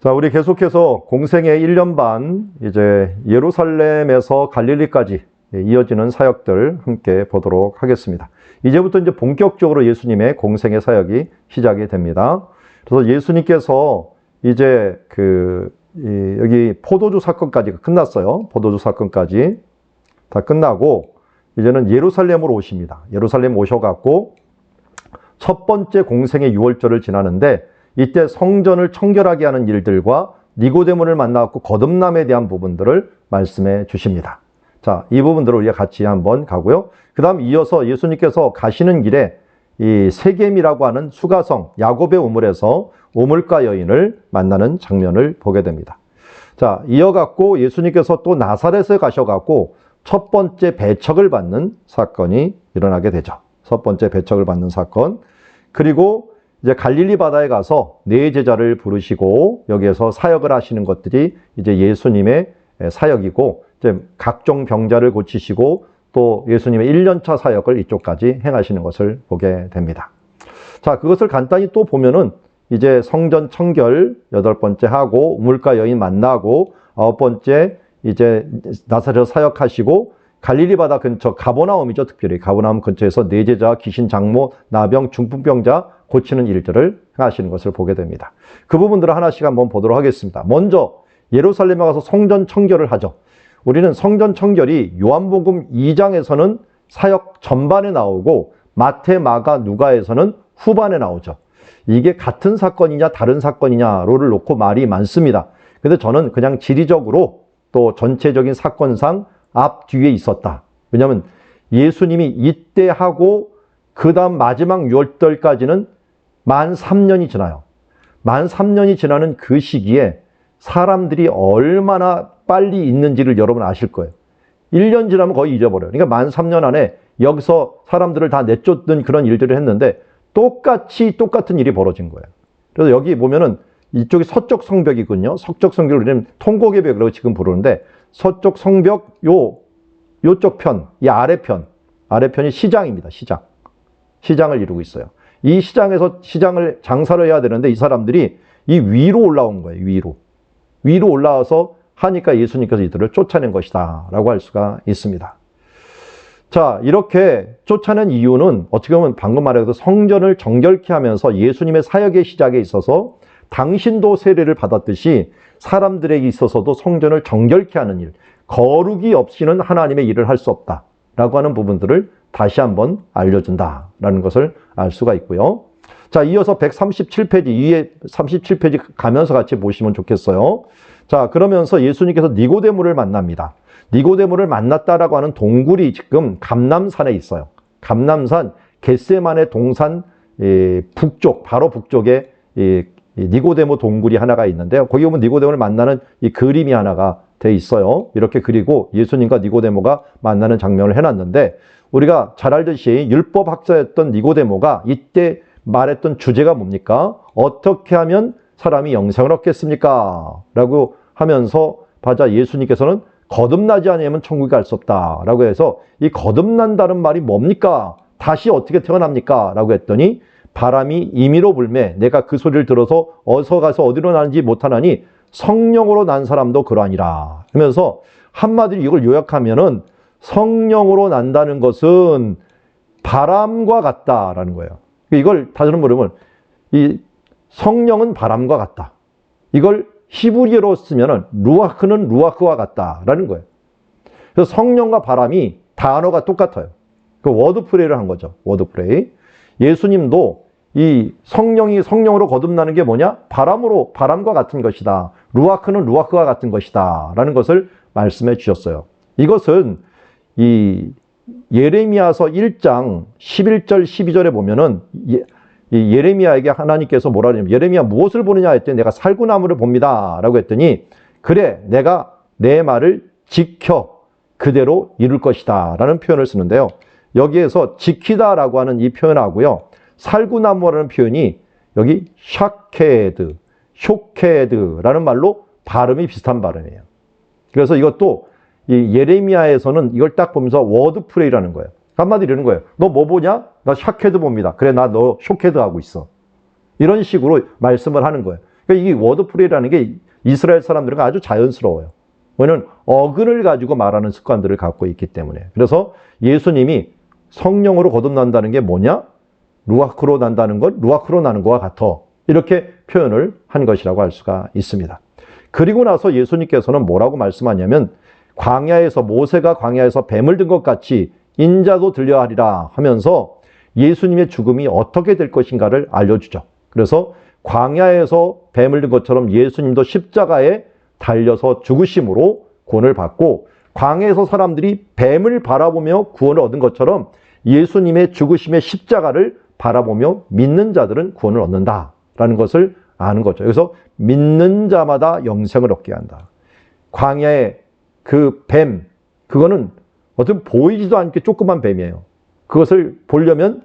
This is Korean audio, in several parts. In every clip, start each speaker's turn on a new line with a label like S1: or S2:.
S1: 자, 우리 계속해서 공생의 1년 반, 이제 예루살렘에서 갈릴리까지 이어지는 사역들 함께 보도록 하겠습니다. 이제부터 이제 본격적으로 예수님의 공생의 사역이 시작이 됩니다. 그래서 예수님께서 이제 여기 포도주 사건까지 끝났어요. 포도주 사건까지 다 끝나고 이제는 예루살렘으로 오십니다. 예루살렘 오셔갖고 첫 번째 공생의 유월절을 지나는데 이때 성전을 청결하게 하는 일들과 니고데모를 만나갖고 거듭남에 대한 부분들을 말씀해 주십니다. 자, 이 부분들을 우리가 같이 한번 가고요. 그 다음 이어서 예수님께서 가시는 길에 이 세겜이라고 하는 수가성, 야곱의 우물에서 우물가 여인을 만나는 장면을 보게 됩니다. 자, 이어갖고 예수님께서 또 나사렛에 가셔갖고 첫 번째 배척을 받는 사건이 일어나게 되죠. 첫 번째 배척을 받는 사건. 그리고 이제 갈릴리 바다에 가서 네 제자를 부르시고 여기에서 사역을 하시는 것들이 이제 예수님의 사역이고, 이제 각종 병자를 고치시고 또 예수님의 1년차 사역을 이쪽까지 행하시는 것을 보게 됩니다. 자, 그것을 간단히 또 보면은 이제 성전 청결 8번째 하고 우물가 여인 만나고 9번째 이제 나사렛 사역하시고 갈릴리 바다 근처 가버나움이죠. 특별히 가버나움 근처에서 네 제자, 귀신 장모, 나병, 중풍병자 고치는 일들을 하시는 것을 보게 됩니다. 그 부분들을 하나씩 한번 보도록 하겠습니다. 먼저 예루살렘에 가서 성전 청결을 하죠. 우리는 성전 청결이 요한복음 2장에서는 사역 전반에 나오고 마태, 마가, 누가에서는 후반에 나오죠. 이게 같은 사건이냐 다른 사건이냐를 놓고 말이 많습니다. 근데 저는 그냥 지리적으로 또 전체적인 사건상 앞 뒤에 있었다. 왜냐하면 예수님이 이때 하고 그 다음 마지막 6월달까지는 만 3년이 지나요. 만 3년이 지나는 그 시기에 사람들이 얼마나 빨리 있는지를 여러분 아실 거예요. 1년 지나면 거의 잊어버려요. 그러니까 만 3년 안에 여기서 사람들을 다 내쫓는 그런 일들을 했는데 똑같은 일이 벌어진 거예요. 그래서 여기 보면은 이쪽이 서쪽 성벽이군요. 서쪽 성벽을 우리는 통곡의 벽이라고 지금 부르는데 서쪽 성벽 요쪽 편, 이 아래편이 시장입니다. 시장을 이루고 있어요. 이 시장에서 시장을 장사를 해야 되는데 이 사람들이 이 위로 올라온 거예요. 위로 올라와서 하니까 예수님께서 이들을 쫓아낸 것이다 라고 할 수가 있습니다. 자, 이렇게 쫓아낸 이유는 어떻게 보면 방금 말해서 성전을 정결케 하면서 예수님의 사역의 시작에 있어서 당신도 세례를 받았듯이 사람들에게 있어서도 성전을 정결케 하는 일, 거룩이 없이는 하나님의 일을 할 수 없다 라고 하는 부분들을 다시 한번 알려준다라는 것을 알 수가 있고요. 자, 이어서 137페이지, 위에 37페이지 가면서 같이 보시면 좋겠어요. 자, 그러면서 예수님께서 니고데모를 만납니다. 니고데모를 만났다라고 하는 동굴이 지금 감람산에 있어요. 감람산, 겟세마네 동산 북쪽, 바로 북쪽에 니고데모 동굴이 하나가 있는데요. 거기 보면 니고데모를 만나는 이 그림이 하나가 돼 있어요. 이렇게 그리고 예수님과 니고데모가 만나는 장면을 해놨는데, 우리가 잘 알듯이 율법 학자였던 니고데모가 이때 말했던 주제가 뭡니까? 어떻게 하면 사람이 영생을 얻겠습니까? 라고 하면서 맞아 예수님께서는 거듭나지 않으면 천국에 갈 수 없다 라고 해서 이 거듭난다는 말이 뭡니까? 다시 어떻게 태어납니까? 라고 했더니 바람이 임의로 불매 내가 그 소리를 들어서 어서 가서 어디로 나는지 못하나니 성령으로 난 사람도 그러하니라 하면서 한마디로 이걸 요약하면은 성령으로 난다는 것은 바람과 같다라는 거예요. 이걸 다시 물으면 이 성령은 바람과 같다. 이걸 히브리어로 쓰면은 루아흐는 루아흐와 같다라는 거예요. 그래서 성령과 바람이 단어가 똑같아요. 그 워드플레이를 한 거죠. 워드플레이. 예수님도 이 성령이 성령으로 거듭나는 게 뭐냐? 바람과 같은 것이다. 루아흐는 루아흐와 같은 것이다. 라는 것을 말씀해 주셨어요. 이것은 이 예레미야서 1장 11절 12절에 보면은 이 예레미야에게 하나님께서 뭐라 하냐면 예레미야 무엇을 보느냐 했더니 내가 살구나무를 봅니다 라고 했더니 그래 내가 내 말을 지켜 그대로 이룰 것이다 라는 표현을 쓰는데요. 여기에서 지키다 라고 하는 이 표현하고요, 살구나무라는 표현이 여기 쇼케드라는 말로 발음이 비슷한 발음이에요. 그래서 이것도 이 예레미야에서는 이걸 딱 보면서 워드플레이라는 거예요. 한마디로 이러는 거예요. 너 뭐 보냐? 나 샤케드 봅니다. 그래, 나 너 쇼케드 하고 있어. 이런 식으로 말씀을 하는 거예요. 그러니까 이 워드프레이라는 게 이스라엘 사람들은 아주 자연스러워요. 왜냐하면 어근을 가지고 말하는 습관들을 갖고 있기 때문에. 그래서 예수님이 성령으로 거듭난다는 게 뭐냐? 루아크로 난다는 것, 루아크로 나는 것과 같아. 이렇게 표현을 한 것이라고 할 수가 있습니다. 그리고 나서 예수님께서는 뭐라고 말씀하냐면 광야에서 모세가 광야에서 뱀을 든 것 같이 인자도 들려하리라 하면서 예수님의 죽음이 어떻게 될 것인가를 알려주죠. 그래서 광야에서 뱀을 든 것처럼 예수님도 십자가에 달려서 죽으심으로 구원을 받고 광야에서 사람들이 뱀을 바라보며 구원을 얻은 것처럼 예수님의 죽으심의 십자가를 바라보며 믿는 자들은 구원을 얻는다라는 것을 아는 거죠. 그래서 믿는 자마다 영생을 얻게 한다. 광야의 그 뱀, 그거는 어떤 보이지도 않게 조그만 뱀이에요. 그것을 보려면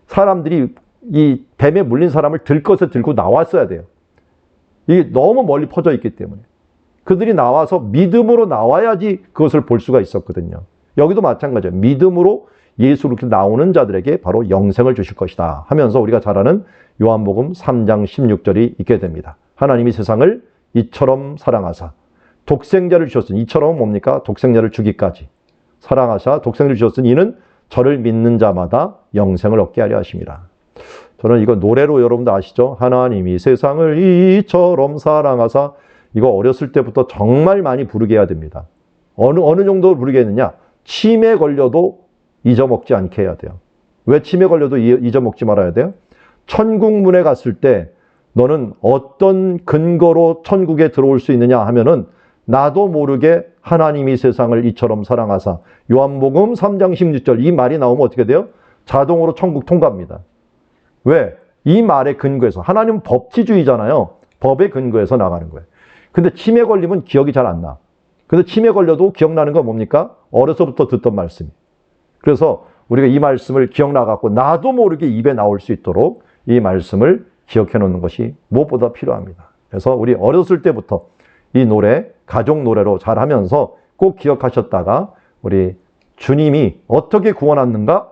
S1: 사람들이 이 뱀에 물린 사람을 들것을 들고 나왔어야 돼요. 이게 너무 멀리 퍼져 있기 때문에. 그들이 나와서 믿음으로 나와야지 그것을 볼 수가 있었거든요. 여기도 마찬가지예요. 믿음으로 예수로 나오는 자들에게 바로 영생을 주실 것이다 하면서 우리가 잘 아는 요한복음 3장 16절이 있게 됩니다. 하나님이 세상을 이처럼 사랑하사 독생자를 주셨으니, 이처럼은 뭡니까? 독생자를 주기까지 사랑하사 독생자를 주셨으니 이는 저를 믿는 자마다 영생을 얻게 하려 하심이라. 저는 이거 노래로 여러분들 아시죠? 하나님이 세상을 이처럼 사랑하사, 이거 어렸을 때부터 정말 많이 부르게 해야 됩니다. 어느 정도 부르게 했느냐? 치매 걸려도 잊어먹지 않게 해야 돼요. 왜 치매 걸려도 잊어먹지 말아야 돼요? 천국 문에 갔을 때 너는 어떤 근거로 천국에 들어올 수 있느냐 하면은 나도 모르게 하나님이 세상을 이처럼 사랑하사, 요한복음 3장 16절 이 말이 나오면 어떻게 돼요? 자동으로 천국 통과합니다. 왜? 이 말의 근거에서. 하나님은 법치주의잖아요. 법의 근거에서 나가는 거예요. 근데 치매 걸리면 기억이 잘 안 나. 근데 치매 걸려도 기억나는 건 뭡니까? 어려서부터 듣던 말씀이. 그래서 우리가 이 말씀을 기억나갖고 나도 모르게 입에 나올 수 있도록 이 말씀을 기억해 놓는 것이 무엇보다 필요합니다. 그래서 우리 어렸을 때부터 이 노래, 가족 노래로 잘 하면서 꼭 기억하셨다가 우리 주님이 어떻게 구원하는가?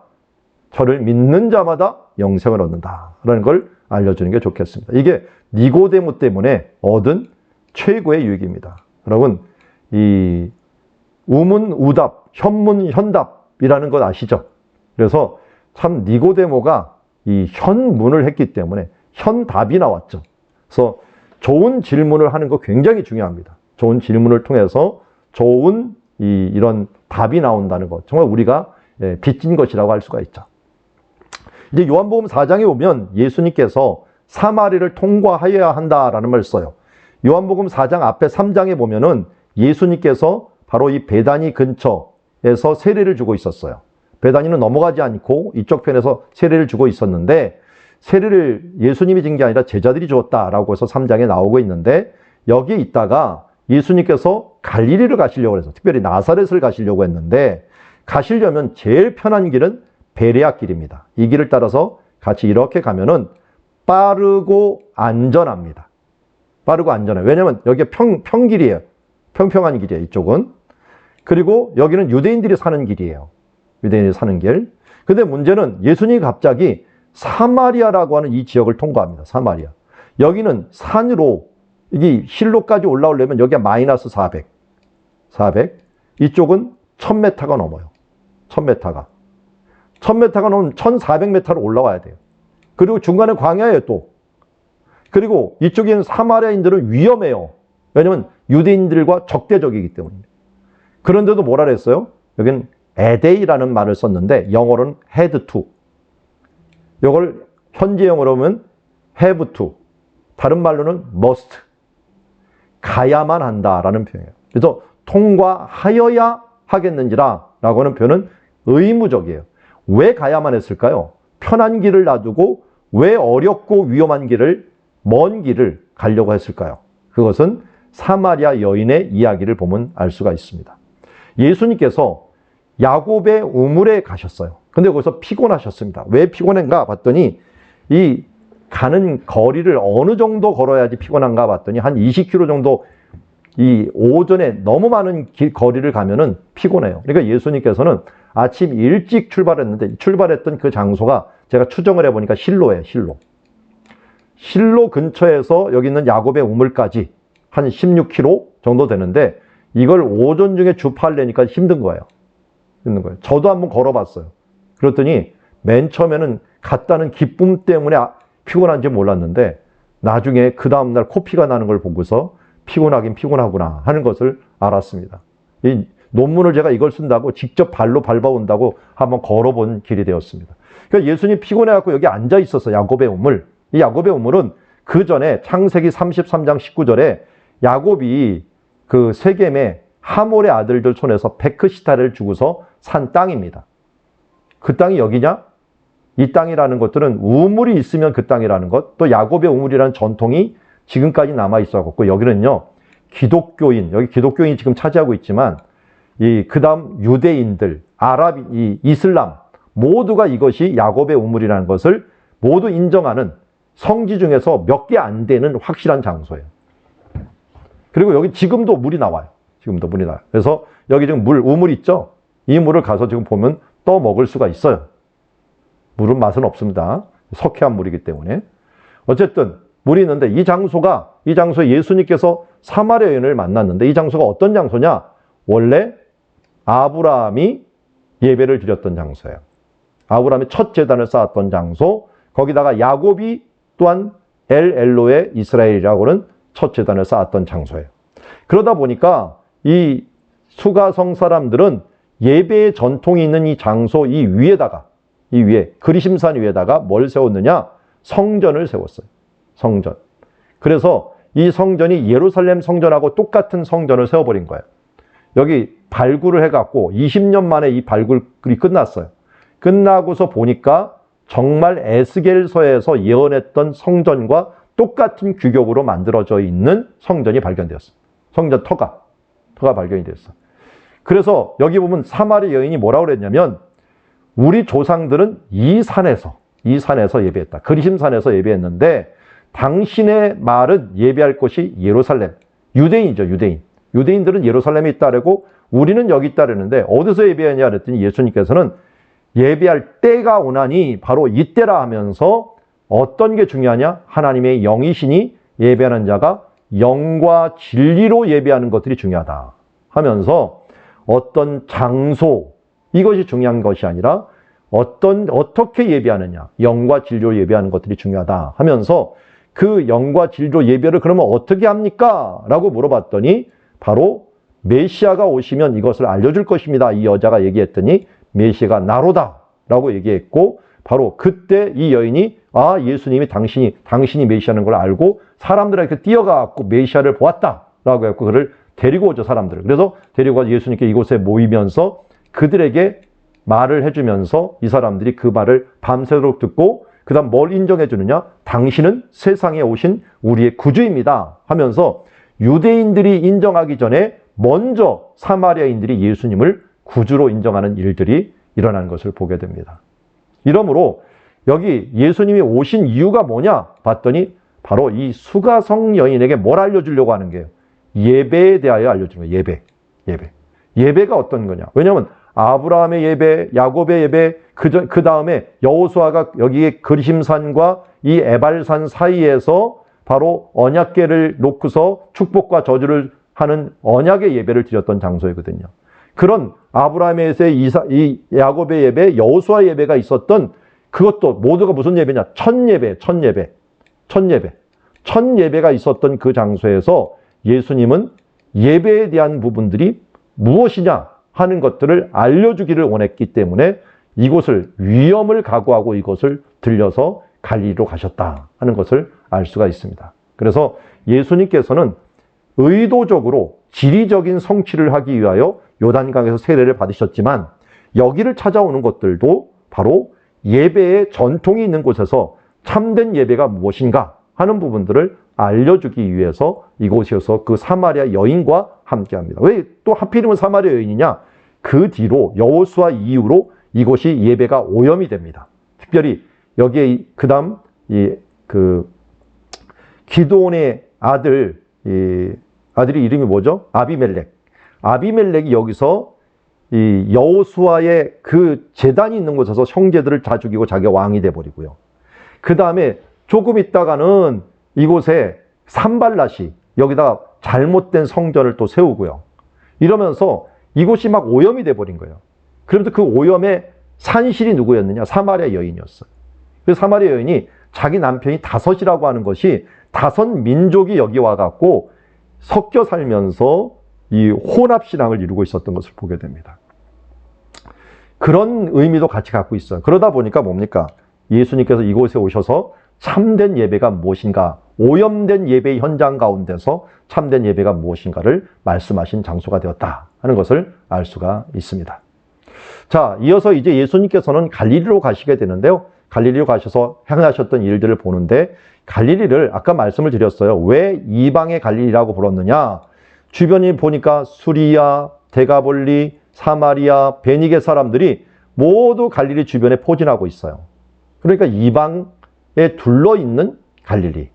S1: 저를 믿는 자마다 영생을 얻는다라는 걸 알려주는 게 좋겠습니다. 이게 니고데모 때문에 얻은 최고의 유익입니다. 여러분, 이 우문 우답, 현문 현답이라는 것 아시죠? 그래서 참 니고데모가 이 현문을 했기 때문에 현답이 나왔죠. 그래서 좋은 질문을 하는 거 굉장히 중요합니다. 좋은 질문을 통해서 좋은 이런 답이 나온다는 것, 정말 우리가 빚진 것이라고 할 수가 있죠. 이제 요한복음 4장에 오면 예수님께서 사마리를 통과하여야 한다라는 말을 써요. 요한복음 4장 앞에 3장에 보면은 예수님께서 바로 이 베다니 근처에서 세례를 주고 있었어요. 베다니는 넘어가지 않고 이쪽 편에서 세례를 주고 있었는데, 세례를 예수님이 준 게 아니라 제자들이 주었다라고 해서 3장에 나오고 있는데, 여기에 있다가 예수님께서 갈릴리를 가시려고 해서 특별히 나사렛을 가시려고 했는데, 가시려면 제일 편한 길은 베레아 길입니다. 이 길을 따라서 같이 이렇게 가면은 빠르고 안전합니다. 빠르고 안전해요. 왜냐면 여기가 평길이에요. 평평한 길이에요, 이쪽은. 그리고 여기는 유대인들이 사는 길이에요. 유대인들이 사는 길. 근데 문제는 예수님이 갑자기 사마리아라고 하는 이 지역을 통과합니다. 사마리아. 여기는 산으로, 이게 실로까지 올라오려면 여기가 마이너스 400. 이쪽은 1000m가 넘어요. 1000m가. 1000m가 넘으면 1400m로 올라와야 돼요. 그리고 중간에 광야예요, 또. 그리고 이쪽에는 사마리아인들은 위험해요. 왜냐면 유대인들과 적대적이기 때문입니다. 그런데도 뭐라 그랬어요? 여기는 에데이라는 말을 썼는데 영어로는 head to. 이걸 현재 영어로 하면 have to. 다른 말로는 must. 가야만 한다라는 표현이에요. 그래서 통과하여야 하겠는지라 라고 하는 표현은 의무적이에요. 왜 가야만 했을까요? 편한 길을 놔두고 왜 어렵고 위험한 길을, 먼 길을 가려고 했을까요? 그것은 사마리아 여인의 이야기를 보면 알 수가 있습니다. 예수님께서 야곱의 우물에 가셨어요. 근데 거기서 피곤하셨습니다. 왜 피곤한가 봤더니 이 가는 거리를 어느 정도 걸어야지 피곤한가 봤더니 한 20km 정도 이 오전에 너무 많은 거리를 가면은 피곤해요. 그러니까 예수님께서는 아침 일찍 출발했는데 출발했던 그 장소가 제가 추정을 해보니까 실로예요. 실로. 실로 근처에서 여기 있는 야곱의 우물까지 한 16km 정도 되는데 이걸 오전 중에 주파하려니까 힘든 거예요. 힘든 거예요. 저도 한번 걸어봤어요. 그랬더니 맨 처음에는 갔다는 기쁨 때문에 피곤한지 몰랐는데 나중에 그 다음날 코피가 나는 걸 보고서 피곤하긴 피곤하구나 하는 것을 알았습니다. 이 논문을 제가 이걸 쓴다고 직접 발로 밟아온다고 한번 걸어본 길이 되었습니다. 그러니까 예수님 피곤해갖고 여기 앉아 있었어. 야곱의 우물. 이 야곱의 우물은 그 전에 창세기 33장 19절에 야곱이 그 세겜의 하몰의 아들들 손에서 베크시타를 주고서 산 땅입니다. 그 땅이 여기냐? 이 땅이라는 것들은 우물이 있으면 그 땅이라는 것, 또 야곱의 우물이라는 전통이 지금까지 남아 있어갖고 여기는요, 기독교인, 여기 기독교인이 지금 차지하고 있지만 그 다음 유대인들, 이슬람 모두가 이것이 야곱의 우물이라는 것을 모두 인정하는 성지 중에서 몇 개 안 되는 확실한 장소예요. 그리고 여기 지금도 물이 나와요. 지금도 물이 나와요. 그래서 여기 지금 우물 있죠? 이 물을 가서 지금 보면 떠 먹을 수가 있어요. 물은 맛은 없습니다. 석회한 물이기 때문에. 어쨌든 물이 있는데 이 장소에 예수님께서 사마리아 여인을 만났는데 이 장소가 어떤 장소냐? 원래 아브라함이 예배를 드렸던 장소예요. 아브라함이 첫 제단을 쌓았던 장소, 거기다가 야곱이 또한 엘로의 이스라엘이라고는 첫 제단을 쌓았던 장소예요. 그러다 보니까 이 수가성 사람들은 예배의 전통이 있는 이 장소 이 위에 그리심산 위에다가 뭘 세웠느냐? 성전을 세웠어요. 성전. 그래서 이 성전이 예루살렘 성전하고 똑같은 성전을 세워버린 거예요. 여기 발굴을 해갖고 20년 만에 이 발굴이 끝났어요. 끝나고서 보니까 정말 에스겔서에서 예언했던 성전과 똑같은 규격으로 만들어져 있는 성전이 발견되었어요. 성전 터가 발견이 됐어요. 그래서 여기 보면 사마리 여인이 뭐라고 그랬냐면 우리 조상들은 이 산에서 예배했다. 그리심산에서 예배했는데 당신의 말은 예배할 곳이 예루살렘. 유대인이죠, 유대인. 유대인들은 예루살렘에 있다라고 우리는 여기 있다라는데 어디서 예배하냐 그랬더니 예수님께서는 예배할 때가 오나니 바로 이때라 하면서 어떤 게 중요하냐? 하나님의 영이시니 예배하는 자가 영과 진리로 예배하는 것들이 중요하다 하면서 어떤 장소 이것이 중요한 것이 아니라 어떻게 예배하느냐, 영과 진리로 예배하는 것들이 중요하다 하면서 그 영과 진리로 예배를 그러면 어떻게 합니까? 라고 물어봤더니 바로 메시아가 오시면 이것을 알려줄 것입니다. 이 여자가 얘기했더니 메시아가 나로다 라고 얘기했고 바로 그때 이 여인이 예수님이 당신이 메시아는 걸 알고 사람들에게 뛰어가고 메시아를 보았다 라고 했고 그를 데리고 오죠, 사람들을. 그래서 데리고 와서 예수님께 이곳에 모이면서 그들에게 말을 해주면서 이 사람들이 그 말을 밤새도록 듣고 그 다음 뭘 인정해 주느냐? 당신은 세상에 오신 우리의 구주입니다 하면서 유대인들이 인정하기 전에 먼저 사마리아인들이 예수님을 구주로 인정하는 일들이 일어난 것을 보게 됩니다. 이러므로 여기 예수님이 오신 이유가 뭐냐 봤더니 바로 이 수가성 여인에게 뭘 알려주려고 하는 거예요. 예배에 대하여 알려주는 거예요. 예배가 어떤 거냐. 왜냐하면 아브라함의 예배, 야곱의 예배, 그 다음에 여호수아가 여기에 그리심산과 이 에발산 사이에서 바로 언약궤를 놓고서 축복과 저주를 하는 언약의 예배를 드렸던 장소이거든요. 그런 아브라함의 예배, 이 야곱의 예배, 여호수아 예배가 있었던 그것도 모두가 무슨 예배냐? 첫 예배가 있었던 그 장소에서 예수님은 예배에 대한 부분들이 무엇이냐 하는 것들을 알려주기를 원했기 때문에 이곳을 위험을 각오하고 이곳을 들려서 갈릴리로 가셨다 하는 것을 알 수가 있습니다. 그래서 예수님께서는 의도적으로 지리적인 성취를 하기 위하여 요단강에서 세례를 받으셨지만 여기를 찾아오는 것들도 바로 예배의 전통이 있는 곳에서 참된 예배가 무엇인가 하는 부분들을 알려주기 위해서 이곳에서 그 사마리아 여인과 함께합니다. 왜 또 하필이면 사마리아 여인이냐? 그 뒤로 여호수아 이후로 이곳이 예배가 오염이 됩니다. 특별히 여기에 그 다음 기드온의 아들이 이름이 뭐죠? 아비멜렉이 여기서 이 여호수아의 그 제단이 있는 곳에서 형제들을 다 죽이고 자기가 왕이 돼버리고요. 그 다음에 조금 있다가는 이곳에 산발랏이 여기다 잘못된 성전을 또 세우고요. 이러면서 이곳이 막 오염이 돼버린 거예요. 그러면서 그 오염의 산실이 누구였느냐? 사마리아 여인이었어요. 그 사마리아 여인이 자기 남편이 다섯이라고 하는 것이 다섯 민족이 여기 와갖고 섞여 살면서 이 혼합신앙을 이루고 있었던 것을 보게 됩니다. 그런 의미도 같이 갖고 있어요. 그러다 보니까 뭡니까? 예수님께서 이곳에 오셔서 참된 예배가 무엇인가, 오염된 예배의 현장 가운데서 참된 예배가 무엇인가를 말씀하신 장소가 되었다 하는 것을 알 수가 있습니다. 자, 이어서 이제 예수님께서는 갈릴리로 가시게 되는데요. 갈릴리로 가셔서 행하셨던 일들을 보는데, 갈릴리를 아까 말씀을 드렸어요. 왜 이방의 갈릴리라고 불렀느냐? 주변이 보니까 수리아, 데가볼리, 사마리아, 베니게 사람들이 모두 갈릴리 주변에 포진하고 있어요. 그러니까 이방에 둘러있는 갈릴리.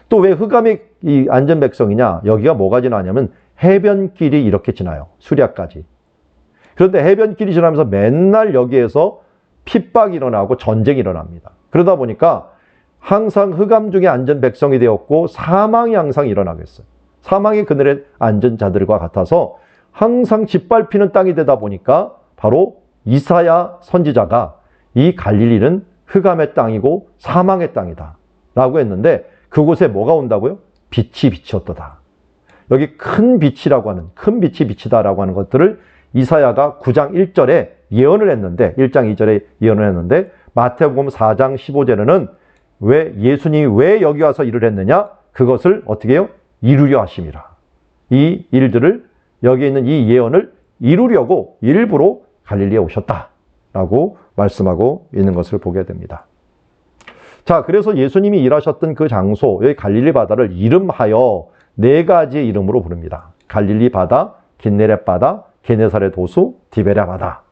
S1: 또 왜 흑암의 이 안전 백성이냐? 여기가 뭐가 지나냐면 해변길이 이렇게 지나요. 수리아까지. 그런데 해변길이 지나면서 맨날 여기에서 핍박이 일어나고 전쟁이 일어납니다. 그러다 보니까 항상 흑암 중에 안전 백성이 되었고 사망이 항상 일어나겠어요. 사망이 그늘의 안전자들과 같아서 항상 짓밟히는 땅이 되다 보니까 바로 이사야 선지자가 이 갈릴리는 흑암의 땅이고 사망의 땅이다 라고 했는데, 그곳에 뭐가 온다고요? 빛이 비치었도다. 여기 큰 빛이라고 하는, 큰 빛이 비치다라고 하는 것들을 이사야가 9장 1절에 예언을 했는데, 1장 2절에 예언을 했는데, 마태복음 4장 15절에는 왜 예수님이 왜 여기 와서 일을 했느냐? 그것을 어떻게 해요? 이루려 하심이라. 이 일들을, 여기 있는 이 예언을 이루려고 일부러 갈릴리에 오셨다라고 말씀하고 있는 것을 보게 됩니다. 자, 그래서 예수님이 일하셨던 그 장소, 여기 갈릴리 바다를 이름하여 네 가지의 이름으로 부릅니다. 갈릴리 바다, 긴네렛 바다, 게네사렛 호수, 디베랴 바다.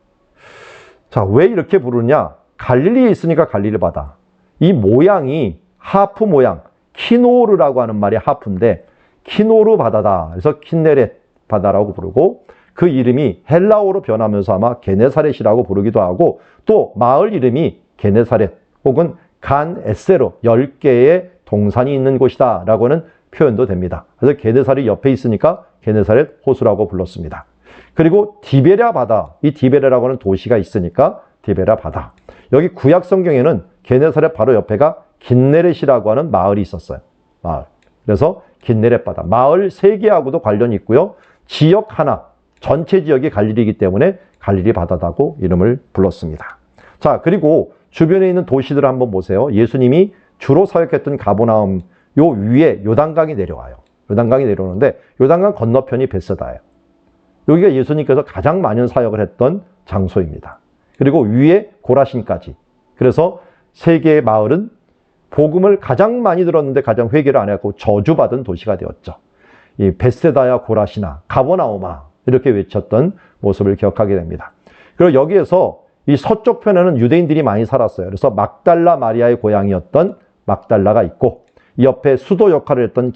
S1: 자, 왜 이렇게 부르냐? 갈릴리에 있으니까 갈릴리 바다. 이 모양이 하프 모양, 키노르라고 하는 말이 하프인데 키노르 바다다. 그래서 킨네렛 바다라고 부르고, 그 이름이 헬라어로 변하면서 아마 게네사렛이라고 부르기도 하고, 또 마을 이름이 게네사렛 혹은 간 에세로 10개의 동산이 있는 곳이다 라고는 표현도 됩니다. 그래서 게네사렛 옆에 있으니까 게네사렛 호수라고 불렀습니다. 그리고 디베랴 바다, 이 디베랴라고 하는 도시가 있으니까 디베랴 바다. 여기 구약 성경에는 게네사렛 바로 옆에가 긴네렛이라고 하는 마을이 있었어요. 마을. 그래서 긴네렛 바다. 마을 3개하고도 관련이 있고요. 지역 하나, 전체 지역이 갈릴리이기 때문에 갈릴리 바다다고 이름을 불렀습니다. 자, 그리고 주변에 있는 도시들을 한번 보세요. 예수님이 주로 사역했던 가버나움 요 위에 요단강이 내려와요. 요단강이 내려오는데 요단강 건너편이 베세다예요. 여기가 예수님께서 가장 많은 사역을 했던 장소입니다. 그리고 위에 고라신까지. 그래서 세 개의 마을은 복음을 가장 많이 들었는데 가장 회개를 안 했고 저주받은 도시가 되었죠. 이 베세다야 고라시나 가버나오마 이렇게 외쳤던 모습을 기억하게 됩니다. 그리고 여기에서 이 서쪽 편에는 유대인들이 많이 살았어요. 그래서 막달라 마리아의 고향이었던 막달라가 있고, 이 옆에 수도 역할을 했던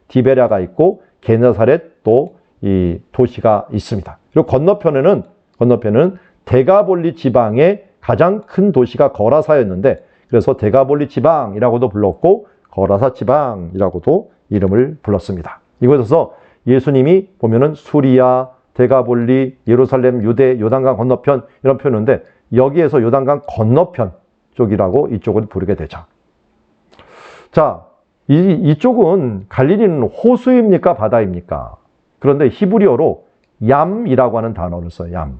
S1: 디베랴가 있고, 게네사렛 또 이 도시가 있습니다. 그리고 건너편에는 데가볼리 지방의 가장 큰 도시가 거라사였는데, 그래서 데가볼리 지방이라고도 불렀고 거라사 지방이라고도 이름을 불렀습니다. 이곳에서 예수님이 보면은 수리아, 데가볼리, 예루살렘, 유대, 요단강 건너편 이런 표현인데, 여기에서 요단강 건너편 쪽이라고 이쪽을 부르게 되죠. 자, 이쪽은 갈릴리는 호수입니까? 바다입니까? 그런데 히브리어로 얌이라고 하는 단어를 써요.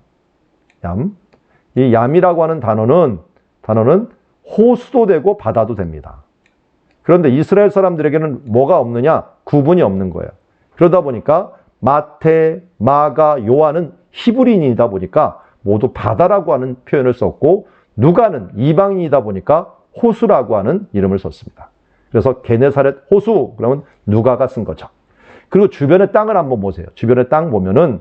S1: 얌. 이 얌이라고 하는 단어는 호수도 되고 바다도 됩니다. 그런데 이스라엘 사람들에게는 뭐가 없느냐? 구분이 없는 거예요. 그러다 보니까 마태, 마가, 요한은 히브리인이다 보니까 모두 바다라고 하는 표현을 썼고, 누가는 이방인이다 보니까 호수라고 하는 이름을 썼습니다. 그래서 게네사렛 호수, 그러면 누가가 쓴 거죠. 그리고 주변의 땅을 한번 보세요. 주변의 땅 보면은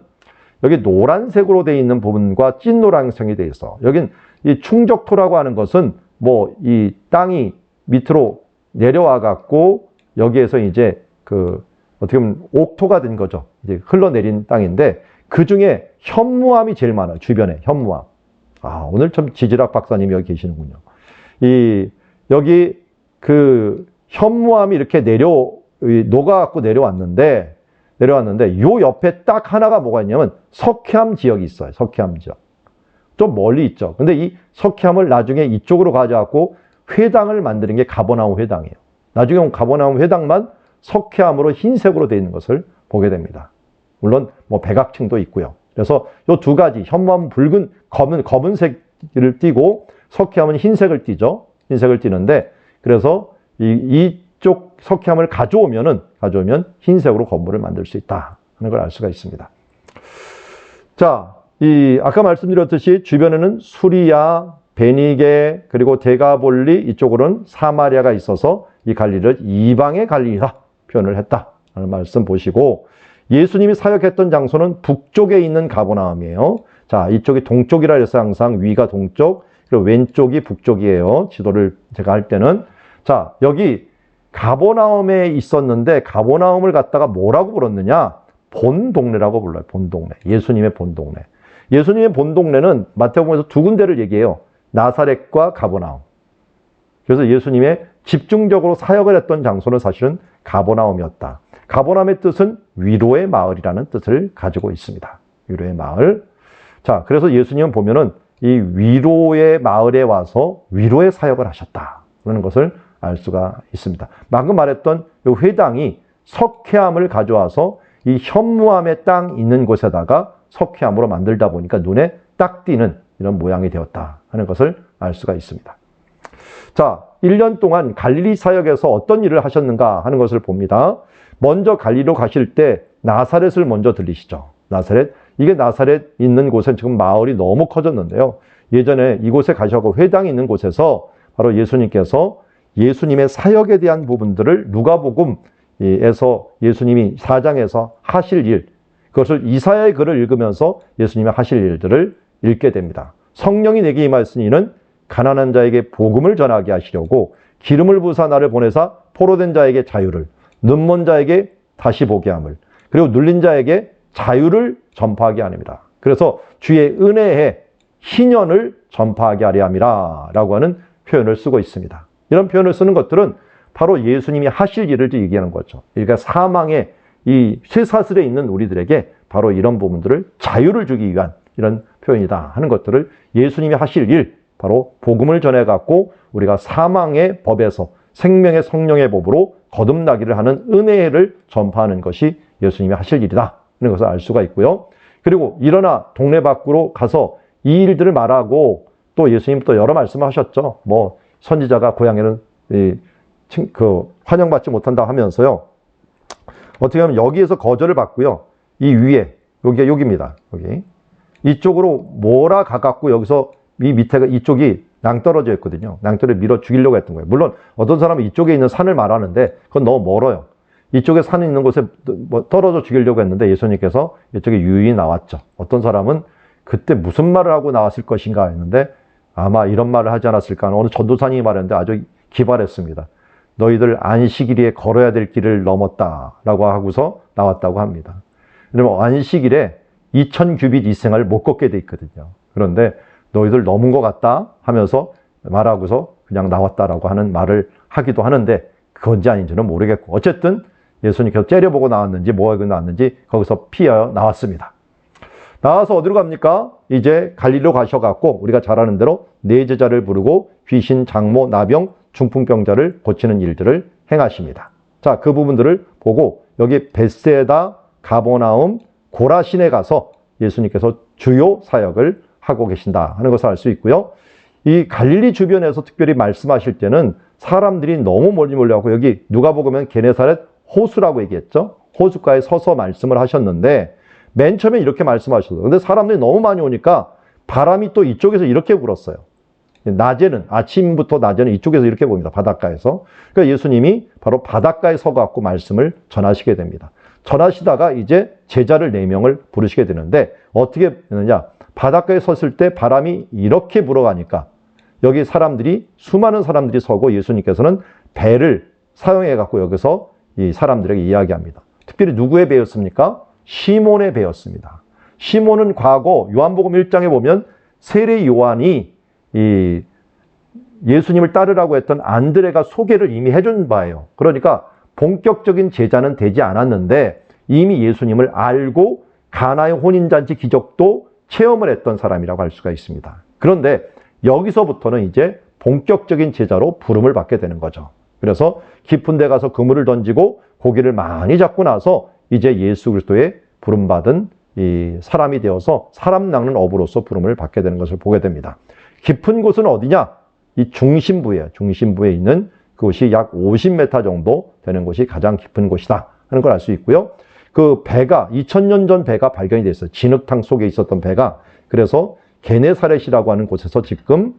S1: 여기 노란색으로 되어 있는 부분과 찐 노란색이 되어 있어. 여긴 이 충적토라고 하는 것은 뭐 이 땅이 밑으로 내려와 갖고 여기에서 이제 어떻게 보면 옥토가 된 거죠. 이제 흘러내린 땅인데, 그 중에 현무암이 제일 많아요. 주변에 현무암. 아, 오늘 참 지질학 박사님이 여기 계시는군요. 여기 그 현무암이 이렇게 녹아갖고 내려왔는데 요 옆에 딱 하나가 뭐가 있냐면 석회암 지역이 있어요. 석회암 지역. 좀 멀리 있죠. 근데 이 석회암을 나중에 이쪽으로 가져갖고 회당을 만드는 게 가버나움 회당이에요. 나중에 가버나움 회당만 석회암으로 흰색으로 되어 있는 것을 보게 됩니다. 물론 뭐 백악층도 있고요. 그래서 요 두 가지, 현무암은 붉은 검은색을 띠고 석회암은 흰색을 띠죠. 흰색을 띠는데 그래서 이쪽 석회암을 가져오면 흰색으로 건물을 만들 수 있다 하는 걸 알 수가 있습니다. 자, 아까 말씀드렸듯이 주변에는 수리야, 베니게, 그리고 데가볼리, 이쪽으로는 사마리아가 있어서 이 갈릴리를 이방의 갈릴리다 표현을 했다 하는 말씀 보시고, 예수님이 사역했던 장소는 북쪽에 있는 가버나움이에요. 자, 이쪽이 동쪽이라 해서 항상 위가 동쪽, 그리고 왼쪽이 북쪽이에요. 지도를 제가 할 때는. 자, 여기 가버나움에 있었는데 가버나움을 갖다가 뭐라고 불렀느냐? 본 동네라고 불러요. 본 동네. 예수님의 본 동네. 예수님의 본 동네는 마태복음에서 두 군데를 얘기해요. 나사렛과 가버나움. 그래서 예수님의 집중적으로 사역을 했던 장소는 사실은 가버나움이었다. 가버나움의 뜻은 위로의 마을이라는 뜻을 가지고 있습니다. 위로의 마을. 자, 그래서 예수님은 보면은 이 위로의 마을에 와서 위로의 사역을 하셨다. 그러는 것을 알 수가 있습니다. 방금 말했던 이 회당이 석회암을 가져와서 이 현무암의 땅 있는 곳에다가 석회암으로 만들다 보니까 눈에 딱 띄는 이런 모양이 되었다 하는 것을 알 수가 있습니다. 자, 1년 동안 갈릴리 사역에서 어떤 일을 하셨는가 하는 것을 봅니다. 먼저 갈릴리로 가실 때 나사렛을 먼저 들리시죠. 나사렛. 이게 나사렛 있는 곳은 지금 마을이 너무 커졌는데요. 예전에 이곳에 가셔서 회당이 있는 곳에서 바로 예수님께서 예수님의 사역에 대한 부분들을 누가복음에서 예수님이 4장에서 하실 일, 그것을 이사야의 글을 읽으면서 예수님이 하실 일들을 읽게 됩니다. 성령이 내게 임하였으니 이는 가난한 자에게 복음을 전하게 하시려고 기름을 부으사 나를 보내사 포로된 자에게 자유를, 눈먼 자에게 다시 보게 함을, 그리고 눌린 자에게 자유를 전파하게 하십니다. 그래서 주의 은혜에 희년을 전파하게 하려 함이라 라고 하는 표현을 쓰고 있습니다. 이런 표현을 쓰는 것들은 바로 예수님이 하실 일을 얘기하는 거죠. 그러니까 사망의 이 쇠사슬에 있는 우리들에게 바로 이런 부분들을 자유를 주기 위한 이런 표현이다 하는 것들을 예수님이 하실 일, 바로 복음을 전해갖고 우리가 사망의 법에서 생명의 성령의 법으로 거듭나기를 하는 은혜를 전파하는 것이 예수님이 하실 일이다 하는 것을 알 수가 있고요. 그리고 일어나 동네 밖으로 가서 이 일들을 말하고, 또 예수님 또 여러 말씀을 하셨죠. 뭐 선지자가 고향에는 환영받지 못한다 하면서요. 어떻게 하면 여기에서 거절을 받고요. 이 위에, 여기가 여기입니다. 여기. 이쪽으로 몰아가갖고 여기서 이 밑에가 이쪽이 낭떠러져 있거든요. 낭떠러져 밀어 죽이려고 했던 거예요. 물론 어떤 사람은 이쪽에 있는 산을 말하는데 그건 너무 멀어요. 이쪽에 산이 있는 곳에 떨어져 죽이려고 했는데 예수님께서 이쪽에 유유히 나왔죠. 어떤 사람은 그때 무슨 말을 하고 나왔을 것인가 했는데 아마 이런 말을 하지 않았을까 하는 어느 전도사님이 말했는데 아주 기발했습니다. 너희들 안식일에 걸어야 될 길을 넘었다라고 하고서 나왔다고 합니다. 왜냐면 안식일에 2000규빗 이생을 못 걷게 돼 있거든요. 그런데 너희들 넘은 것 같다 하면서 말하고서 그냥 나왔다라고 하는 말을 하기도 하는데 그건지 아닌지는 모르겠고, 어쨌든 예수님께서 째려보고 나왔는지 뭐하고 나왔는지 거기서 피하여 나왔습니다. 나와서 어디로 갑니까? 이제 갈릴리로 가셔갖고 우리가 잘 아는 대로 네 제자를 부르고 귀신, 장모, 나병, 중풍병자를 고치는 일들을 행하십니다. 자, 그 부분들을 보고 여기 벳세다, 가버나움, 고라신에 가서 예수님께서 주요 사역을 하고 계신다 하는 것을 알 수 있고요. 이 갈릴리 주변에서 특별히 말씀하실 때는 사람들이 너무 멀리 몰려가고, 여기 누가복음은 게네사렛 호수라고 얘기했죠. 호숫가에 서서 말씀을 하셨는데 맨 처음에 이렇게 말씀하셨어요. 근데 사람들이 너무 많이 오니까 바람이 또 이쪽에서 이렇게 불었어요. 낮에는, 아침부터 낮에는 이쪽에서 이렇게 봅니다. 바닷가에서. 그러니까 예수님이 바로 바닷가에 서갖고 말씀을 전하시게 됩니다. 전하시다가 이제 제자를 4명을 부르시게 되는데 어떻게 되느냐. 바닷가에 섰을 때 바람이 이렇게 불어가니까 여기 사람들이, 수많은 사람들이 서고 예수님께서는 배를 사용해갖고 여기서 이 사람들에게 이야기합니다. 특별히 누구의 배였습니까? 시몬의 배였습니다. 시몬은 과거 요한복음 1장에 보면 세례 요한이 이 예수님을 따르라고 했던 안드레가 소개를 이미 해준 바예요. 그러니까 본격적인 제자는 되지 않았는데 이미 예수님을 알고 가나의 혼인잔치 기적도 체험을 했던 사람이라고 할 수가 있습니다. 그런데 여기서부터는 이제 본격적인 제자로 부름을 받게 되는 거죠. 그래서 깊은 데 가서 그물을 던지고 고기를 많이 잡고 나서 이제 예수 그리스도의 부름받은 이 사람이 되어서 사람 낚는 어부로서 부름을 받게 되는 것을 보게 됩니다. 깊은 곳은 어디냐? 이 중심부에 있는 그곳이 약 50m 정도 되는 곳이 가장 깊은 곳이다 하는 걸 알 수 있고요. 그 배가 2000년 전 배가 발견이 됐어요. 진흙탕 속에 있었던 배가. 그래서 게네사렛이라고 하는 곳에서 지금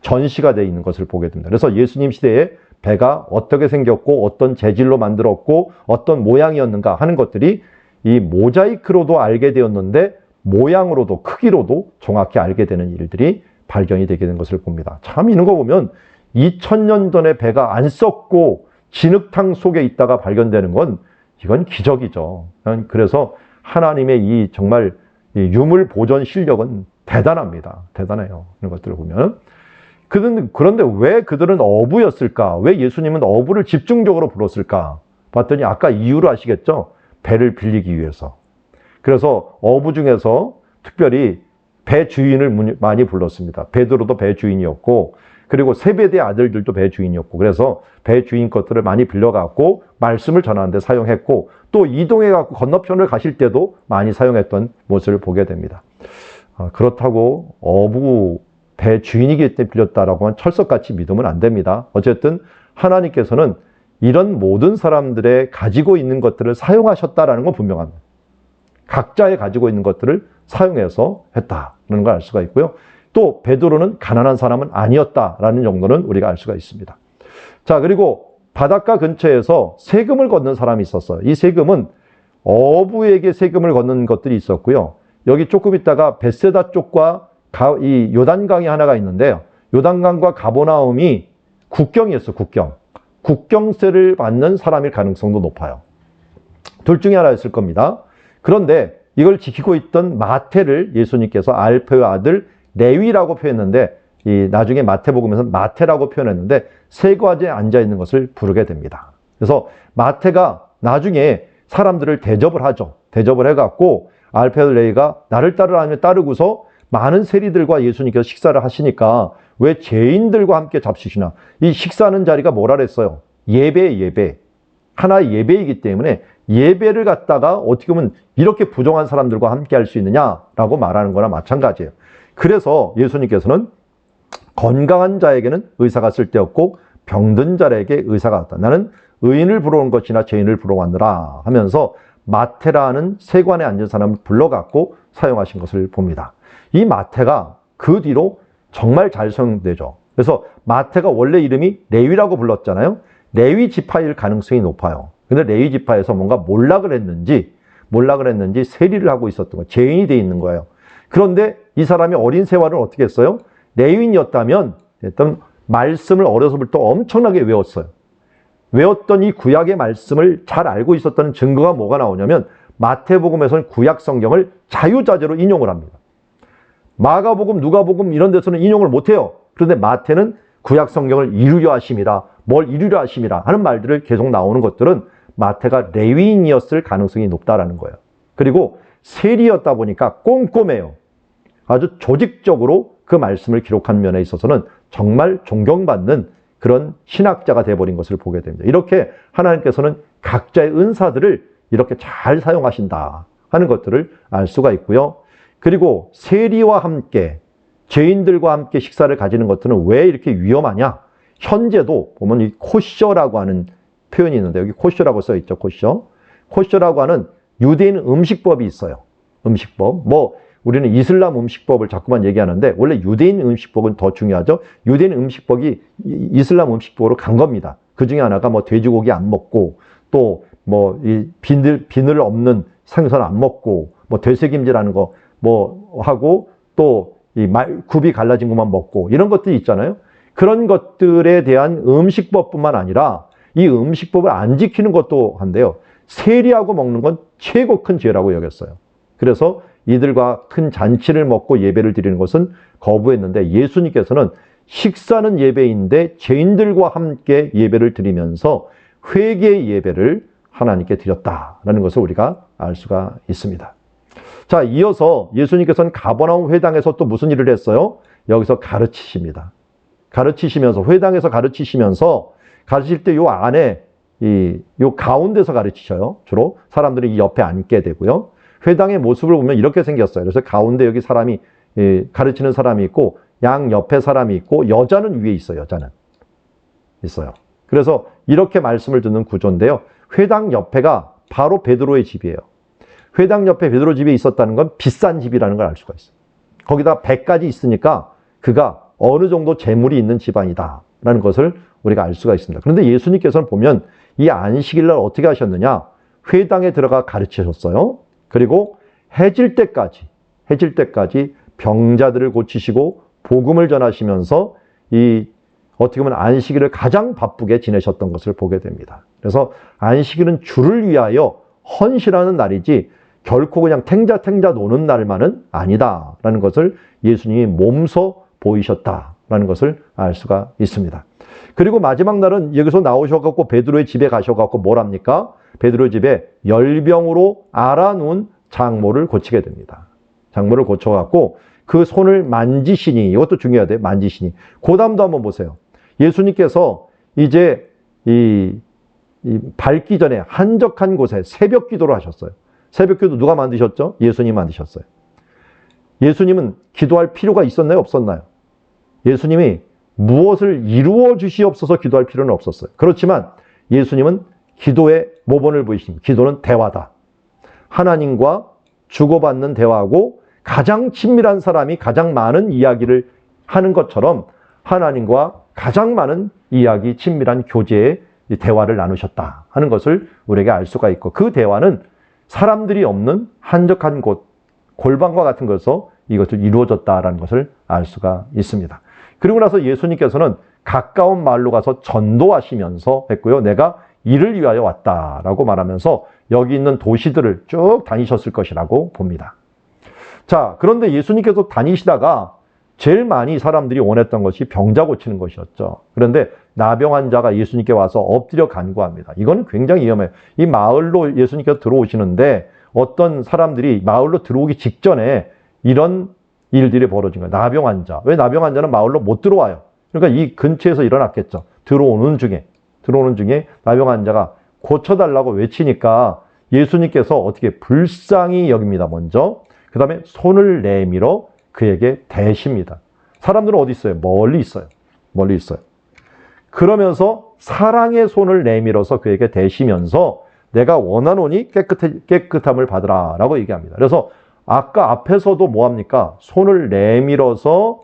S1: 전시가 되어 있는 것을 보게 됩니다. 그래서 예수님 시대에 배가 어떻게 생겼고 어떤 재질로 만들었고 어떤 모양이었는가 하는 것들이 이 모자이크로도 알게 되었는데 모양으로도 크기로도 정확히 알게 되는 일들이 발견이 되게 된 것을 봅니다. 참 이런 거 보면 2000년 전에 배가 안 썩고 진흙탕 속에 있다가 발견되는 건 이건 기적이죠. 그래서 하나님의 이 정말 이 유물 보존 실력은 대단합니다. 대단해요. 이런 것들을 보면. 그런데 왜 그들은 어부였을까? 왜 예수님은 어부를 집중적으로 불렀을까? 봤더니 아까 이유로 아시겠죠? 배를 빌리기 위해서. 그래서 어부 중에서 특별히 배 주인을 많이 불렀습니다. 베드로도 배 주인이었고 그리고 세베대의 아들들도 배 주인이었고 그래서 배 주인 것들을 많이 빌려갖고 말씀을 전하는 데 사용했고 또 이동해갖고 건너편을 가실 때도 많이 사용했던 모습을 보게 됩니다. 그렇다고 어부 배 주인이기 때문에 빌렸다라고 하면 철석같이 믿으면 안 됩니다. 어쨌든 하나님께서는 이런 모든 사람들의 가지고 있는 것들을 사용하셨다라는 건 분명합니다. 각자의 가지고 있는 것들을 사용해서 했다는 걸 알 수가 있고요. 또 베드로는 가난한 사람은 아니었다라는 정도는 우리가 알 수가 있습니다. 자, 그리고 바닷가 근처에서 세금을 걷는 사람이 있었어요. 이 세금은 어부에게 세금을 걷는 것들이 있었고요. 여기 조금 있다가 벳세다 쪽과 이 요단강이 하나가 있는데요. 요단강과 가버나움이 국경이었어요. 국경세를 받는 사람일 가능성도 높아요. 둘 중에 하나였을 겁니다. 그런데 이걸 지키고 있던 마태를 예수님께서 알페의 아들 레위라고 표현했는데 나중에 마태복음에서는 마태라고 표현했는데 세과제에 앉아있는 것을 부르게 됩니다. 그래서 마태가 나중에 사람들을 대접을 하죠. 대접을 해갖고 알페의 레위가 나를 따르라며 따르고서 많은 세리들과 예수님께서 식사를 하시니까 왜 죄인들과 함께 잡수시나? 이 식사하는 자리가 뭐라 그랬어요? 예배. 하나의 예배이기 때문에 예배를 갖다가 어떻게 보면 이렇게 부정한 사람들과 함께 할 수 있느냐라고 말하는 거나 마찬가지예요. 그래서 예수님께서는 건강한 자에게는 의사가 쓸데없고 병든 자에게 의사가 왔다. 나는 의인을 부러운 것이나 죄인을 부러워하느라 하면서 마태라는 세관에 앉은 사람을 불러갖고 사용하신 것을 봅니다. 이 마태가 그 뒤로 정말 잘 사용되죠. 그래서 마태가 원래 이름이 레위라고 불렀잖아요. 레위 지파일 가능성이 높아요. 근데 레위 지파에서 뭔가 몰락을 했는지 세리를 하고 있었던 거예요. 죄인이 돼 있는 거예요. 그런데 이 사람이 어린 생활을 어떻게 했어요? 레위인이었다면 일단 말씀을 어려서부터 엄청나게 외웠어요. 외웠던 이 구약의 말씀을 잘 알고 있었다는 증거가 뭐가 나오냐면 마태복음에서는 구약 성경을 자유자재로 인용을 합니다. 마가복음, 누가복음 이런 데서는 인용을 못해요. 그런데 마태는 구약 성경을 이루려 하심이라, 뭘 이루려 하심이라 하는 말들을 계속 나오는 것들은 마태가 레위인이었을 가능성이 높다라는 거예요. 그리고 세리였다 보니까 꼼꼼해요. 아주 조직적으로 그 말씀을 기록한 면에 있어서는 정말 존경받는 그런 신학자가 되어버린 것을 보게 됩니다. 이렇게 하나님께서는 각자의 은사들을 이렇게 잘 사용하신다 하는 것들을 알 수가 있고요. 그리고 세리와 함께 죄인들과 함께 식사를 가지는 것들은 왜 이렇게 위험하냐? 현재도 보면 이 코셔라고 하는 표현이 있는데 여기 코셔라고 써 있죠. 코셔라고 하는 유대인 음식법이 있어요. 음식법. 우리는 이슬람 음식법을 자꾸만 얘기하는데 원래 유대인 음식법은 더 중요하죠. 유대인 음식법이 이슬람 음식법으로 간 겁니다. 그 중에 하나가 돼지고기 안 먹고 또 이 비늘 없는 생선 안 먹고 되새김질하는 거 하고 또 이 굽이 갈라진 것만 먹고 이런 것들이 있잖아요. 그런 것들에 대한 음식법뿐만 아니라 이 음식법을 안 지키는 것도 한데요. 세리하고 먹는 건 최고 큰 죄라고 여겼어요. 그래서 이들과 큰 잔치를 먹고 예배를 드리는 것은 거부했는데 예수님께서는 식사는 예배인데 죄인들과 함께 예배를 드리면서 회개의 예배를 하나님께 드렸다라는 것을 우리가 알 수가 있습니다. 자, 이어서 예수님께서는 가버나움 회당에서 또 무슨 일을 했어요? 여기서 가르치십니다. 가르치시면서, 회당에서 가르치실 때 요 안에, 요 가운데서 가르치셔요. 주로 사람들이 이 옆에 앉게 되고요. 회당의 모습을 보면 이렇게 생겼어요. 그래서 가운데 여기 사람이, 가르치는 사람이 있고, 양 옆에 사람이 있고, 여자는 위에 있어요. 여자는. 있어요. 그래서 이렇게 말씀을 듣는 구조인데요. 회당 옆에가 바로 베드로의 집이에요. 회당 옆에 베드로 집이 있었다는 건 비싼 집이라는 걸 알 수가 있어요. 거기다 배까지 있으니까 그가 어느 정도 재물이 있는 집안이다라는 것을 우리가 알 수가 있습니다. 그런데 예수님께서는 보면 이 안식일날 어떻게 하셨느냐? 회당에 들어가 가르치셨어요. 그리고 해질 때까지 병자들을 고치시고 복음을 전하시면서 어떻게 보면 안식일을 가장 바쁘게 지내셨던 것을 보게 됩니다. 그래서 안식일은 주를 위하여 헌신하는 날이지 결코 그냥 탱자탱자 노는 날만은 아니다라는 것을 예수님이 몸소 보이셨다라는 것을 알 수가 있습니다. 그리고 마지막 날은 여기서 나오셔갖고 베드로의 집에 가셔갖고 뭘 합니까? 베드로의 집에 열병으로 앓아누운 장모를 고치게 됩니다. 장모를 고쳐갖고 그 손을 만지시니, 이것도 중요하대, 만지시니. 그 다음도 한번 보세요. 예수님께서 이제 밝기 전에 한적한 곳에 새벽 기도를 하셨어요. 새벽 기도 누가 만드셨죠? 예수님 만드셨어요. 예수님은 기도할 필요가 있었나요? 없었나요? 예수님이 무엇을 이루어 주시옵소서 기도할 필요는 없었어요. 그렇지만 예수님은 기도의 모본을 보이십니다. 기도는 대화다. 하나님과 주고받는 대화고 가장 친밀한 사람이 가장 많은 이야기를 하는 것처럼 하나님과 가장 많은 이야기, 친밀한 교제의 대화를 나누셨다 하는 것을 우리에게 알 수가 있고, 그 대화는 사람들이 없는 한적한 곳, 골방과 같은 것에서 이것을 이루어졌다라는 것을 알 수가 있습니다. 그리고 나서 예수님께서는 가까운 마을로 가서 전도하시면서 했고요. 내가 이를 위하여 왔다라고 말하면서 여기 있는 도시들을 쭉 다니셨을 것이라고 봅니다. 자, 그런데 예수님께서 다니시다가 제일 많이 사람들이 원했던 것이 병자 고치는 것이었죠. 그런데 나병 환자가 예수님께 와서 엎드려 간구합니다. 이건 굉장히 위험해요. 이 마을로 예수님께서 들어오시는데 어떤 사람들이 마을로 들어오기 직전에 이런 일들이 벌어진 거예요. 나병 환자. 왜 나병 환자는 마을로 못 들어와요? 그러니까 이 근처에서 일어났겠죠. 들어오는 중에 나병 환자가 고쳐달라고 외치니까 예수님께서 어떻게 불쌍히 여깁니다. 먼저. 그 다음에 손을 내밀어 그에게 대십니다. 사람들은 어디 있어요? 멀리 있어요. 그러면서 사랑의 손을 내밀어서 그에게 대시면서 내가 원하노니 깨끗함을 받으라 라고 얘기합니다. 그래서 아까 앞에서도 뭐합니까? 손을 내밀어서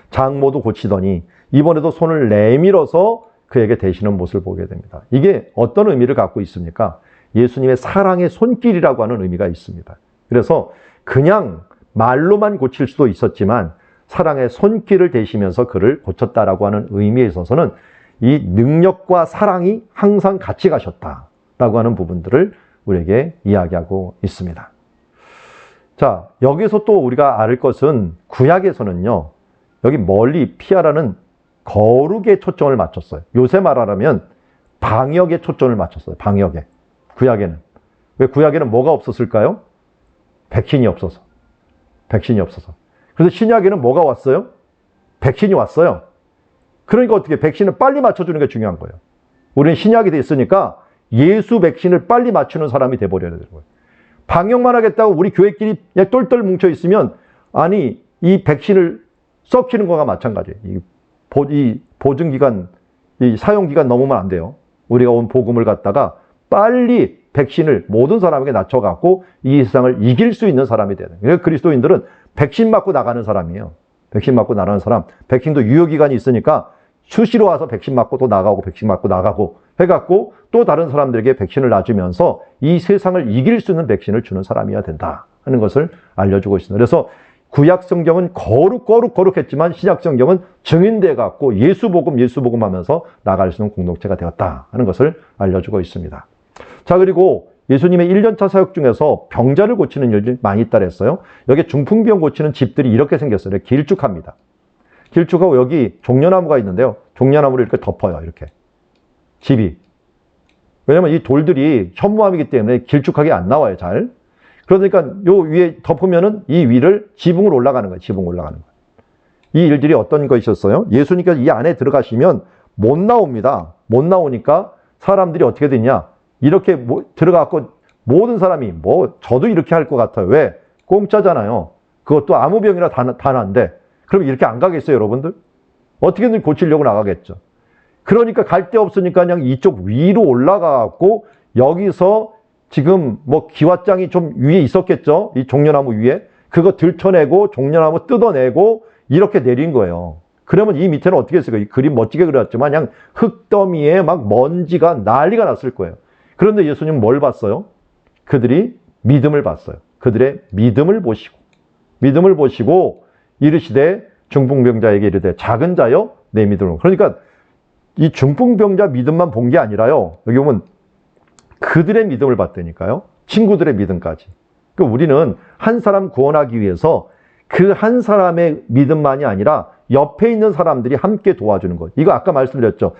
S1: 장모도 고치더니 이번에도 손을 내밀어서 그에게 대시는 모습을 보게 됩니다. 이게 어떤 의미를 갖고 있습니까? 예수님의 사랑의 손길이라고 하는 의미가 있습니다. 그래서 그냥 말로만 고칠 수도 있었지만 사랑의 손길을 대시면서 그를 고쳤다라고 하는 의미에 있어서는 이 능력과 사랑이 항상 같이 가셨다라고 하는 부분들을 우리에게 이야기하고 있습니다. 자, 여기서 또 우리가 알 것은 구약에서는요, 여기 멀리 피하라는 거룩에 초점을 맞췄어요. 요새 말하자면 방역에 초점을 맞췄어요. 방역에. 구약에는. 왜 구약에는 뭐가 없었을까요? 백신이 없어서. 그래서 신약에는 뭐가 왔어요? 백신이 왔어요. 그러니까 어떻게 백신을 빨리 맞춰주는 게 중요한 거예요. 우리는 신약이 됐으니까 예수 백신을 빨리 맞추는 사람이 돼버려야 되는 거예요. 방역만 하겠다고 우리 교회끼리 똘똘 뭉쳐 있으면 아니 이 백신을 썩히는 거가 마찬가지예요. 이 보증기간, 이 사용기간 넘으면 안 돼요. 우리가 온 복음을 갖다가 빨리 백신을 모든 사람에게 낮춰갖고 이 세상을 이길 수 있는 사람이 돼야 돼요. 그래서 그리스도인들은 백신 맞고 나가는 사람이에요. 백신 맞고 나가는 사람. 백신도 유효기간이 있으니까 수시로 와서 백신 맞고 또 나가고 백신 맞고 나가고 해갖고 또 다른 사람들에게 백신을 놔주면서 이 세상을 이길 수 있는 백신을 주는 사람이어야 된다 하는 것을 알려주고 있습니다. 그래서 구약 성경은 거룩했지만 신약 성경은 증인돼 갖고 예수복음 하면서 나갈 수 있는 공동체가 되었다 하는 것을 알려주고 있습니다. 자, 그리고 예수님의 1년차 사역 중에서 병자를 고치는 일이 많이 있다 그랬어요. 여기 중풍병 고치는 집들이 이렇게 생겼어요. 길쭉합니다. 길쭉하고 여기 종려나무가 있는데요. 종려나무를 이렇게 덮어요. 이렇게. 집이. 왜냐면 이 돌들이 현무암이기 때문에 길쭉하게 안 나와요. 잘. 그러니까 요 위에 덮으면은 이 위를 지붕으로 올라가는 거예요. 지붕 올라가는 거예요. 이 일들이 어떤 것이었어요? 예수님께서 이 안에 들어가시면 못 나옵니다. 못 나오니까 사람들이 어떻게 되냐? 이렇게 들어가고 모든 사람이 저도 이렇게 할 것 같아요. 왜? 공짜잖아요. 그것도 아무 병이나 다 난데. 그럼 이렇게 안 가겠어요, 여러분들? 어떻게든 고치려고 나가겠죠. 그러니까 갈 데 없으니까 그냥 이쪽 위로 올라가갖고 여기서 지금 기왓장이 좀 위에 있었겠죠? 이 종려나무 위에. 그거 들쳐내고 종려나무 뜯어내고 이렇게 내린 거예요. 그러면 이 밑에는 어떻게 했을까요? 이 그림 멋지게 그렸지만 그냥 흙더미에 막 먼지가 난리가 났을 거예요. 그런데 예수님은 뭘 봤어요? 그들이 믿음을 봤어요. 그들의 믿음을 보시고 이르시되 중풍병자에게 이르되 작은 자여 내 믿음으로. 그러니까 이 중풍병자 믿음만 본 게 아니라요. 여기 보면 그들의 믿음을 봤다니까요. 친구들의 믿음까지. 그러니까 우리는 한 사람 구원하기 위해서 그 한 사람의 믿음만이 아니라 옆에 있는 사람들이 함께 도와주는 것. 이거 아까 말씀드렸죠.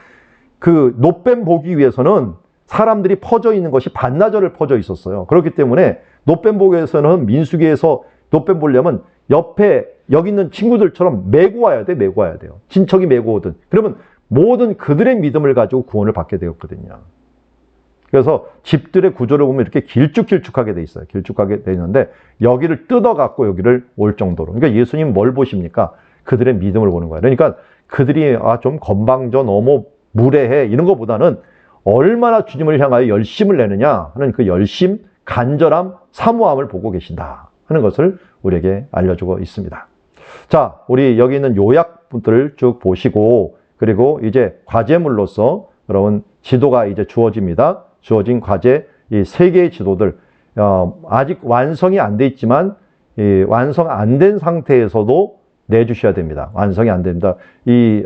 S1: 그 노뱀 보기 위해서는 사람들이 퍼져 있는 것이 반나절을 퍼져 있었어요. 그렇기 때문에 노뱀 보기 위해서는 민수기에서 노뱀 보려면 옆에 여기 있는 친구들처럼 메고 와야 돼요. 친척이 메고 오든. 그러면 모든 그들의 믿음을 가지고 구원을 받게 되었거든요. 그래서 집들의 구조를 보면 이렇게 길쭉길쭉하게 돼 있어요. 길쭉하게 돼 있는데 여기를 뜯어갖고 여기를 올 정도로. 그러니까 예수님 뭘 보십니까? 그들의 믿음을 보는 거예요. 그러니까 그들이 좀 건방져 너무 무례해 이런 것보다는 얼마나 주님을 향하여 열심을 내느냐 하는 그 열심, 간절함, 사모함을 보고 계신다 하는 것을 우리에게 알려주고 있습니다. 자, 우리 여기 있는 요약들을 쭉 보시고 그리고 이제 과제물로서 여러분 지도가 이제 주어집니다. 주어진 과제 이 세 개의 지도들 아직 완성이 안 돼 있지만 완성 안 된 상태에서도 내주셔야 됩니다. 완성이 안 됩니다. 이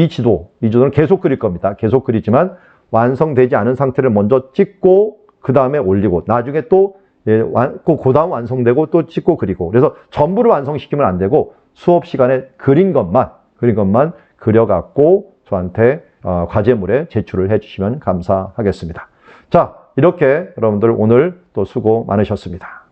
S1: 지도는 계속 그릴 겁니다. 계속 그리지만 완성되지 않은 상태를 먼저 찍고 그 다음에 올리고 나중에 또 그 다음 완성되고 또 찍고 그리고 그래서 전부를 완성시키면 안 되고 수업 시간에 그린 것만 그려갖고 저한테 과제물에 제출을 해주시면 감사하겠습니다. 자, 이렇게 여러분들 오늘 또 수고 많으셨습니다.